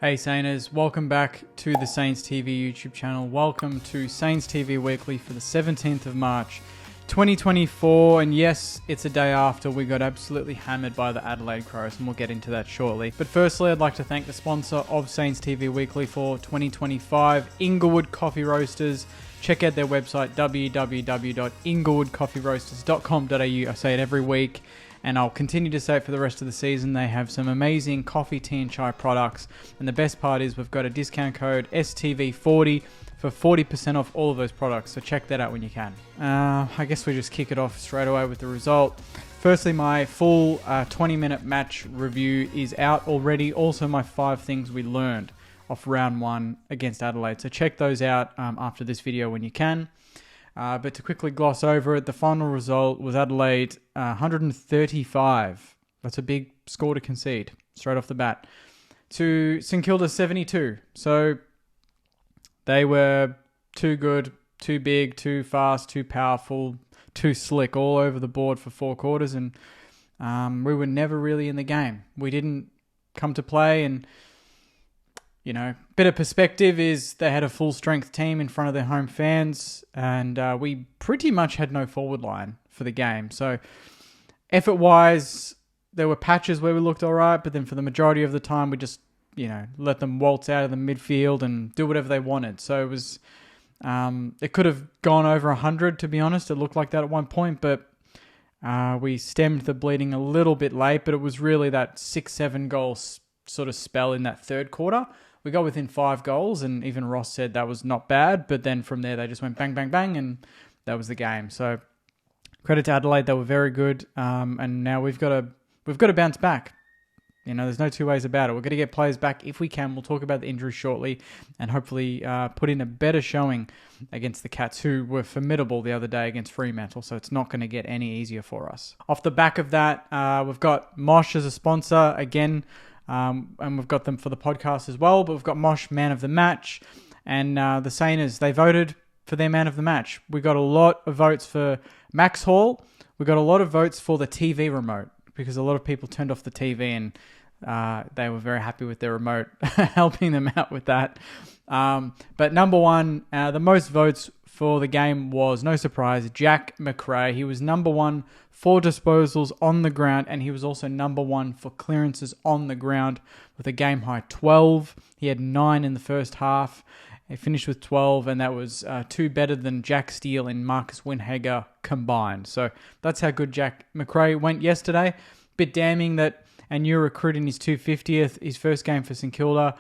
Hey Sainers, welcome back to the Saints TV YouTube channel. Welcome to Saints TV Weekly for the 17th of March 2024. And yes, it's a day after we got absolutely hammered by the Adelaide Crows, and we'll get into that shortly. But firstly, I'd like to thank the sponsor of Saints TV Weekly for 2025, Inglewood Coffee Roasters. Check out their website, www.inglewoodcoffeeroasters.com.au. I say it every week, and I'll continue to say it for the rest of the season. They have some amazing coffee, tea, and chai products. And the best part is we've got a discount code STV40 for 40% off all of those products. So check that out when you can. I guess we just kick it off straight away with the result. Firstly, my full 20-minute match review is out already. Also, my 5 things we learned off round 1 against Adelaide. So check those out after this video when you can. But to quickly gloss over it, the final result was Adelaide 135. That's a big score to concede straight off the bat. To St Kilda 72. So they were too good, too big, too fast, too powerful, too slick all over the board for 4 quarters. And we were never really in the game. We didn't come to play, and you know, bit of perspective is they had a full-strength team in front of their home fans, and we pretty much had no forward line for the game. So effort-wise, there were patches where we looked all right, but then for the majority of the time, we just, you know, let them waltz out of the midfield and do whatever they wanted. So it was, it could have gone over 100, to be honest. It looked like that at one point, but we stemmed the bleeding a little bit late, but it was really that 6-7 goal sort of spell in that third quarter. We got within 5 goals, and even Ross said that was not bad. But then from there, they just went bang, bang, bang, and that was the game. So credit to Adelaide, they were very good. And now we've got to bounce back. You know, there's no two ways about it. We're going to get players back if we can. We'll talk about the injuries shortly, and hopefully put in a better showing against the Cats, who were formidable the other day against Fremantle. So it's not going to get any easier for us. Off the back of that, we've got Mosh as a sponsor again. And we've got them for the podcast as well, but we've got Mosh man of the match, and the Sainers, they voted for their man of the match. We got a lot of votes for Max Hall. We got a lot of votes for the TV remote, because a lot of people turned off the TV, and they were very happy with their remote helping them out with that. But number one, the most votes for the game was, no surprise, Jack Macrae. He was number 1 for disposals on the ground, and he was also number 1 for clearances on the ground with a game high 12. He had 9 in the first half. He finished with 12, and that was 2 better than Jack Steele and Marcus Winhager combined. So that's how good Jack Macrae went yesterday. Bit damning that a new recruit in his 250th, his first game for St Kilda,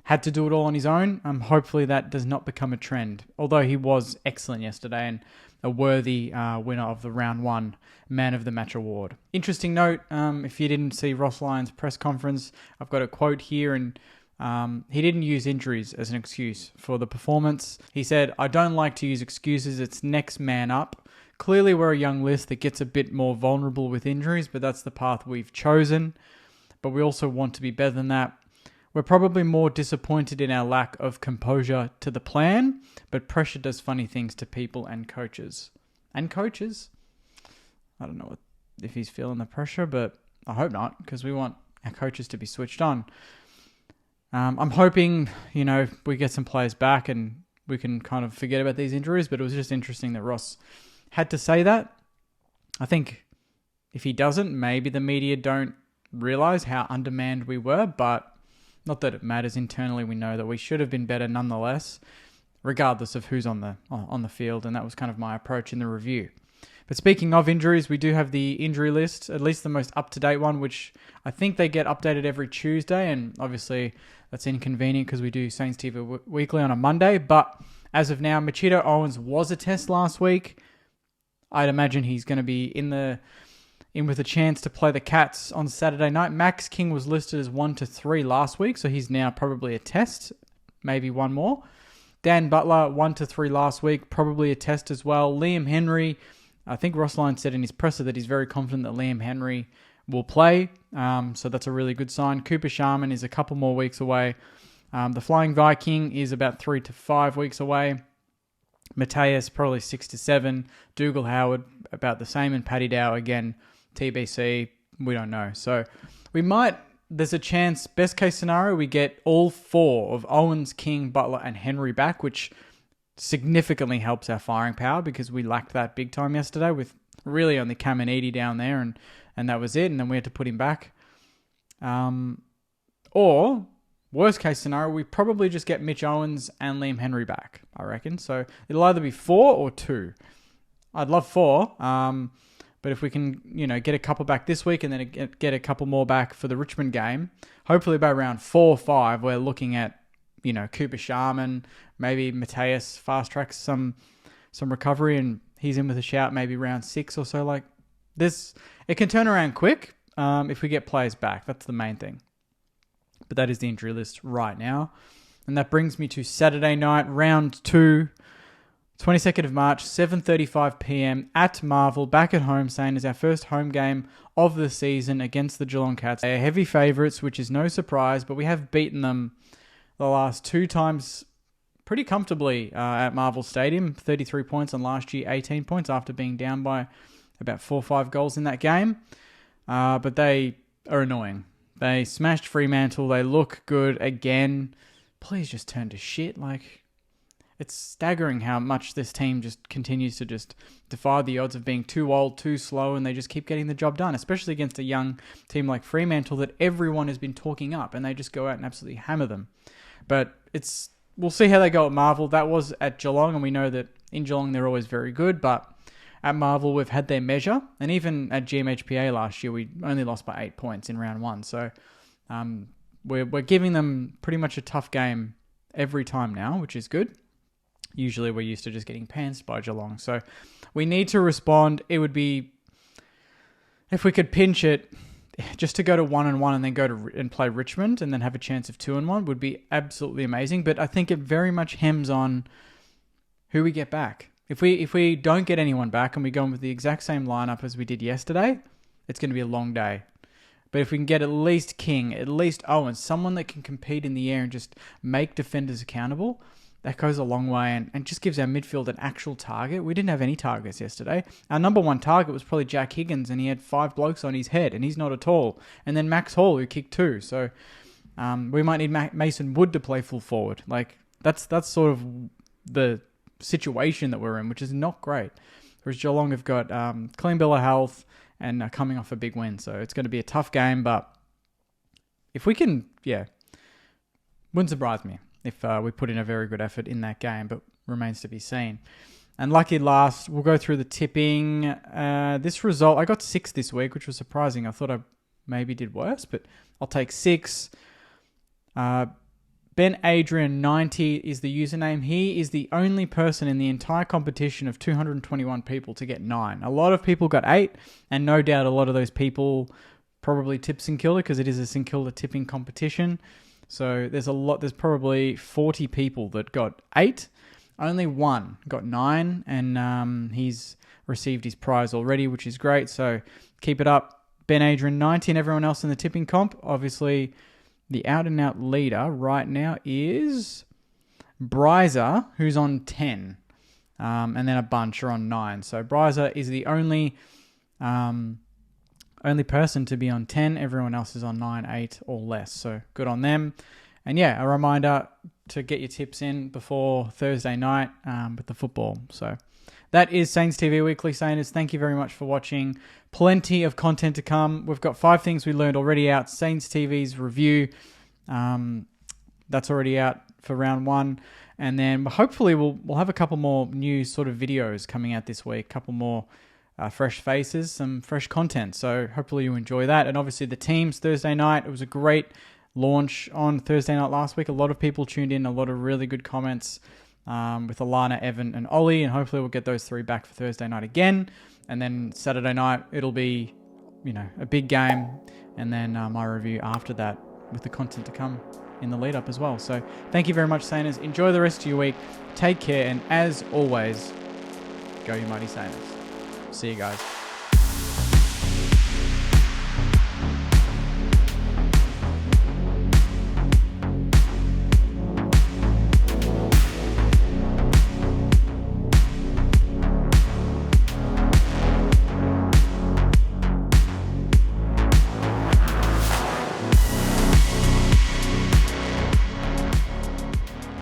had to do it all on his own. Hopefully that does not become a trend. Although he was excellent yesterday and a worthy winner of the round 1 Man of the Match award. Interesting note, if you didn't see Ross Lyon's press conference, I've got a quote here, and he didn't use injuries as an excuse for the performance. He said, "I don't like to use excuses. It's next man up. Clearly we're a young list that gets a bit more vulnerable with injuries, but that's the path we've chosen. But we also want to be better than that. We're probably more disappointed in our lack of composure to the plan, but pressure does funny things to people and coaches." And coaches? I don't know if he's feeling the pressure, but I hope not, because we want our coaches to be switched on. I'm hoping, you know, we get some players back and we can kind of forget about these injuries, but it was just interesting that Ross had to say that. I think if he doesn't, maybe the media don't realise how undermanned we were, but not that it matters. Internally, we know that we should have been better nonetheless, regardless of who's on the field, and that was kind of my approach in the review. But speaking of injuries, we do have the injury list, at least the most up-to-date one, which I think they get updated every Tuesday, and obviously that's inconvenient because we do Saints TV Weekly on a Monday. But as of now, Machito Owens was a test last week. I'd imagine he's going to be in with a chance to play the Cats on Saturday night. Max King was listed as 1 to 3 last week, so he's now probably a test, maybe one more. Dan Butler, 1 to 3 last week, probably a test as well. Liam Henry, I think Ross Lyon said in his presser that he's very confident that Liam Henry will play, so that's a really good sign. Cooper Sharman is a couple more weeks away. The Flying Viking is about 3 to 5 weeks away. Mateus, probably 6 to 7. Dougal Howard, about the same. And Paddy Dow, again, TBC, we don't know. So we might there's a chance, best case scenario, we get all 4 of Owens, King, Butler, and Henry back, which significantly helps our firing power because we lacked that big time yesterday with really only Caminiti down there, and that was it. And then we had to put him back. Or worst case scenario, we probably just get Mitch Owens and Liam Henry back, I reckon. So it'll either be 4 or 2. I'd love 4. But if we can, get a couple back this week and then get a couple more back for the Richmond game, hopefully by round 4 or 5, we're looking at, Cooper Sharman, maybe Mateus fast tracks some recovery and he's in with a shout maybe round 6 or so. Like this, it can turn around quick if we get players back. That's the main thing. But that is the injury list right now. And that brings me to Saturday night, round 2, 22nd of March, 7:35 p.m. at Marvel, back at home, saying is our first home game of the season against the Geelong Cats. They are heavy favourites, which is no surprise, but we have beaten them the last 2 times pretty comfortably at Marvel Stadium. 33 points, and last year 18 points after being down by about 4 or 5 goals in that game. But they are annoying. They smashed Fremantle. They look good again. Please just turn to shit. It's staggering how much this team just continues to just defy the odds of being too old, too slow, and they just keep getting the job done, especially against a young team like Fremantle that everyone has been talking up, and they just go out and absolutely hammer them. But we'll see how they go at Marvel. That was at Geelong, and we know that in Geelong they're always very good, but at Marvel we've had their measure, and even at GMHPA last year we only lost by 8 points in round 1. So we're giving them pretty much a tough game every time now, which is good. Usually we're used to just getting pantsed by Geelong. So we need to respond. It would be, if we could pinch it, just to go to 1-1 and then go to and play Richmond and then have a chance of 2-1 would be absolutely amazing. But I think it very much hems on who we get back. If we don't get anyone back and we go in with the exact same lineup as we did yesterday, it's going to be a long day. But if we can get at least King, at least Owens, someone that can compete in the air and just make defenders accountable, that goes a long way and just gives our midfield an actual target. We didn't have any targets yesterday. Our number 1 target was probably Jack Higgins, and he had 5 blokes on his head, and he's not at all. And then Max Hall, who kicked 2. So we might need Mason Wood to play full forward. That's sort of the situation that we're in, which is not great. Whereas Geelong have got clean bill of health and are coming off a big win. So it's going to be a tough game, but if we can, wouldn't surprise me if we put in a very good effort in that game, but remains to be seen. And lucky last, we'll go through the tipping. This result, I got 6 this week, which was surprising. I thought I maybe did worse, but I'll take 6. Ben Adrian 90 is the username. He is the only person in the entire competition of 221 people to get 9. A lot of people got 8, and no doubt a lot of those people probably tipped St Kilda because it is a St Kilda tipping competition. So there's probably 40 people that got 8. Only 1 got 9, and he's received his prize already, which is great. So keep it up. Ben Adrian 90 and everyone else in the tipping comp. Obviously, the out-and-out leader right now is Bryza, who's on 10. And then a bunch are on 9. So Bryza is the only person to be on 10. Everyone else is on 9, 8 or less. So good on them. And a reminder to get your tips in before Thursday night with the football. So that is Saints TV Weekly. Saints, thank you very much for watching. Plenty of content to come. We've got 5 things we learned already out. Saints TV's review. That's already out for round 1. And then hopefully we'll have a couple more new sort of videos coming out this week. A couple more fresh faces, some fresh content. So hopefully you enjoy that. And obviously the teams Thursday night, it was a great launch on Thursday night last week. A lot of people tuned in, a lot of really good comments with Alana, Evan and Ollie. And hopefully we'll get those 3 back for Thursday night again. And then Saturday night, it'll be, a big game. And then my review after that with the content to come in the lead up as well. So thank you very much, Sainers. Enjoy the rest of your week. Take care. And as always, go you mighty Sainers. See you guys.